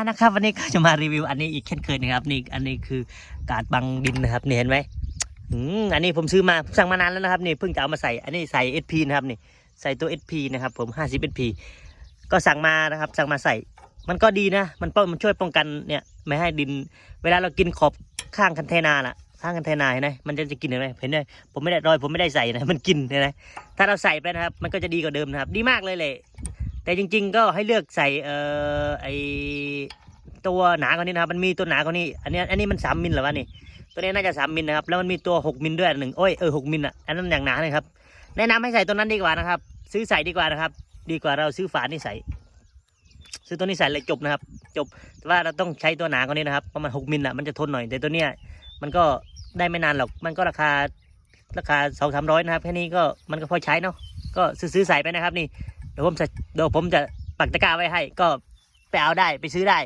นะครับวันนี้ก็จะมารีวิวอันนี้อีกเช่นเคยนะครับนี่อันนี้คือการ์ดบังดินนะครับนี่เห็นไหมอันนี้ผมซื้อมาสั่งมานานแล้วนะครับนี่เพิ่งจะเอามาใส่อันนี้ใส่ SP นะครับนี่ใส่ตัว SP นะครับผม50 SP ก็สั่งมานะครับสั่งมาใส่มันก็ดีนะมันช่วยป้องกันเนี่ยไม่ให้ดินเวลาเรากินขอบข้างคันเทนาน่ะข้างคันเทนาเห็นไหมมันจะกินเห็นไหมเห็นไหมผมไม่ได้ใส่นะมันกินเห็นไหมถ้าเราใส่ไปนะครับมันก็จะดีกว่าเดิมนะครับดีมากเลยแหละแต่จริงๆก็ให้เลือกใส่ไอตัวหนากว่านี้นะครับมันมีตัวหนากว่านี้อันนี้มัน3 มิลเหรอวะนี่ตัวนี้น่าจะ3 มิลนะครับแล้วมันมีตัว6 มิลด้วยหนึ่ง6 มิลอ่ะอันนั้นอย่างหนาเลยครับแนะนำให้ใส่ตัวนั้นดีกว่านะครับซื้อใส่ดีกว่านะครับดีกว่าเราซื้อฝานี่ใส่ซื้อตัวนี้ใส่เลยจบนะครับจบแต่ว่าเราต้องใช้ตัวหนากว่านี้นะครับประมาณ6 มิลอ่ะมันจะทนหน่อยแต่ตัวเนี้ยมันก็ได้ไม่นานหรอกมันก็ราคา200-300นะครับแค่นี้ก็มันก็พอใช้เนาะก็ซื้อใส่ไปนะครับนี่เดี๋ยวผมจะปักตะกร้าไว้ให้ก็ไปเอาได้ไปซื้อได้